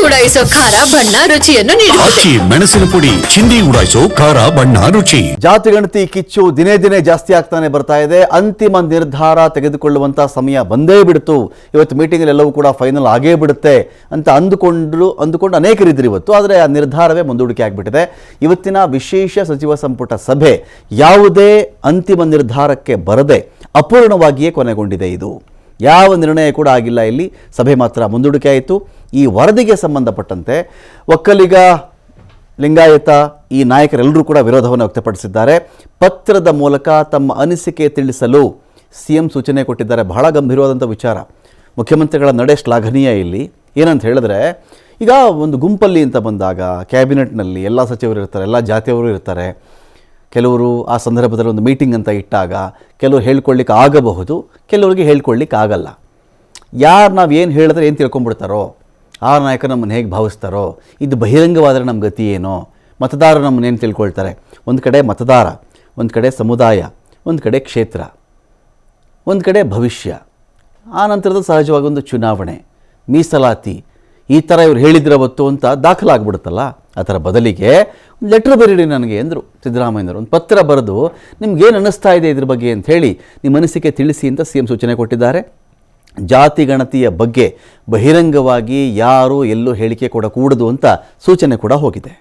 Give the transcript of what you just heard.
ಉಡಾಯಿಸೋ ಖಾರ ಬಣ್ಣ ರುಚಿಯನ್ನು ನೀಡುತ್ತದೆ. ಮೆಣಸಿನ ಪುಡಿ ಚಿಂದಿ ಉಡಾಯಿಸೋ ಖಾರ ಬಣ್ಣ ರುಚಿ. ಜಾತಿಗಣತಿ ಕಿಚ್ಚು ದಿನೇ ದಿನೇ ಜಾಸ್ತಿ ಆಗ್ತಾನೆ ಬರ್ತಾ ಇದೆ. ಅಂತಿಮ ನಿರ್ಧಾರ ತೆಗೆದುಕೊಳ್ಳುವಂತ ಸಮಯ ಬಂದೇ ಬಿಡ್ತು. ಇವತ್ತು ಮೀಟಿಂಗ್ ಎಲ್ಲವೂ ಕೂಡ ಫೈನಲ್ ಆಗೇ ಬಿಡುತ್ತೆ ಅಂತ ಅಂದುಕೊಂಡು ಅನೇಕರಿದ್ರು ಇವತ್ತು. ಆದರೆ ಆ ನಿರ್ಧಾರವೇ ಮುಂದೂಡಿಕೆ ಆಗಿಬಿಟ್ಟಿದೆ. ಇವತ್ತಿನ ವಿಶೇಷ ಸಚಿವ ಸಂಪುಟ ಸಭೆ ಯಾವುದೇ ಅಂತಿಮ ನಿರ್ಧಾರಕ್ಕೆ ಬರದೆ ಅಪೂರ್ಣವಾಗಿಯೇ ಕೊನೆಗೊಂಡಿದೆ. ಇದು ಯಾವ ನಿರ್ಣಯ ಕೂಡ ಆಗಿಲ್ಲ. ಇಲ್ಲಿ ಸಭೆ ಮಾತ್ರ ಮುಂದೂಡಿಕೆ ಆಯಿತು. ಈ ವರದಿಗೆ ಸಂಬಂಧಪಟ್ಟಂತೆ ಒಕ್ಕಲಿಗ, ಲಿಂಗಾಯತ ಈ ನಾಯಕರೆಲ್ಲರೂ ಕೂಡ ವಿರೋಧವನ್ನು ವ್ಯಕ್ತಪಡಿಸಿದ್ದಾರೆ. ಪತ್ರದ ಮೂಲಕ ತಮ್ಮ ಅನಿಸಿಕೆ ತಿಳಿಸಲು CM ಸೂಚನೆ ಕೊಟ್ಟಿದ್ದಾರೆ. ಬಹಳ ಗಂಭೀರವಾದಂಥ ವಿಚಾರ. ಮುಖ್ಯಮಂತ್ರಿಗಳ ನಡೆ ಶ್ಲಾಘನೀಯ. ಇಲ್ಲಿ ಏನಂತ ಹೇಳಿದ್ರೆ, ಈಗ ಒಂದು ಗುಂಪಲ್ಲಿ ಅಂತ ಬಂದಾಗ ಕ್ಯಾಬಿನೆಟ್ನಲ್ಲಿ ಎಲ್ಲ ಸಚಿವರು ಇರ್ತಾರೆ, ಎಲ್ಲ ಜಾತಿಯವರು ಇರ್ತಾರೆ. ಕೆಲವರು ಆ ಸಂದರ್ಭದಲ್ಲಿ ಒಂದು ಮೀಟಿಂಗ್ ಅಂತ ಇಟ್ಟಾಗ ಕೆಲವರು ಹೇಳ್ಕೊಳ್ಳಿಕ್ಕೆ ಆಗಬಹುದು, ಕೆಲವರಿಗೆ ಹೇಳ್ಕೊಳ್ಳಿಕ್ಕೆ ಆಗಲ್ಲ. ಯಾರು ನಾವು ಏನು ಹೇಳಿದ್ರೆ ಏನು ತಿಳ್ಕೊಂಬಿಡ್ತಾರೋ, ಆ ನಾಯಕ ನಮ್ಮನ್ನು ಹೇಗೆ ಭಾವಿಸ್ತಾರೋ, ಇದು ಬಹಿರಂಗವಾದರೆ ನಮ್ಮ ಗತಿ ಏನೋ, ಮತದಾರರು ನಮ್ಮನ್ನೇನು ತಿಳ್ಕೊಳ್ತಾರೆ. ಒಂದು ಕಡೆ ಮತದಾರ, ಒಂದು ಕಡೆ ಸಮುದಾಯ, ಒಂದು ಕಡೆ ಕ್ಷೇತ್ರ, ಒಂದು ಕಡೆ ಭವಿಷ್ಯ, ಆ ನಂತರದ ಸಹಜವಾಗಿ ಒಂದು ಚುನಾವಣೆ, ಮೀಸಲಾತಿ, ಈ ಥರ ಇವ್ರು ಹೇಳಿದ್ರವತ್ತು ಅಂತ ದಾಖಲಾಗ್ಬಿಡುತ್ತಲ್ಲ. ಅದರ ಬದಲಿಗೆ ಒಂದು ಲೆಟ್ರ್ ಬರೀರಿ ನನಗೆ ಅಂದರು ಸಿದ್ದರಾಮಯ್ಯನವರು. ಒಂದು ಪತ್ರ ಬರೆದು ನಿಮ್ಗೇನು ಅನ್ನಿಸ್ತಾ ಇದೆ ಇದ್ರ ಬಗ್ಗೆ ಅಂಥೇಳಿ ನಿಮ್ಮ ಅನಿಸಿಕೆ ತಿಳಿಸಿ ಅಂತ CM ಸೂಚನೆ ಕೊಟ್ಟಿದ್ದಾರೆ. ಜಾತಿ ಗಣತಿಯ ಬಗ್ಗೆ ಬಹಿರಂಗವಾಗಿ ಯಾರೂ ಎಲ್ಲೂ ಹೇಳಿಕೆ ಕೊಡಕೂಡದು ಅಂತ ಸೂಚನೆ ಕೂಡ ಹೋಗಿದೆ.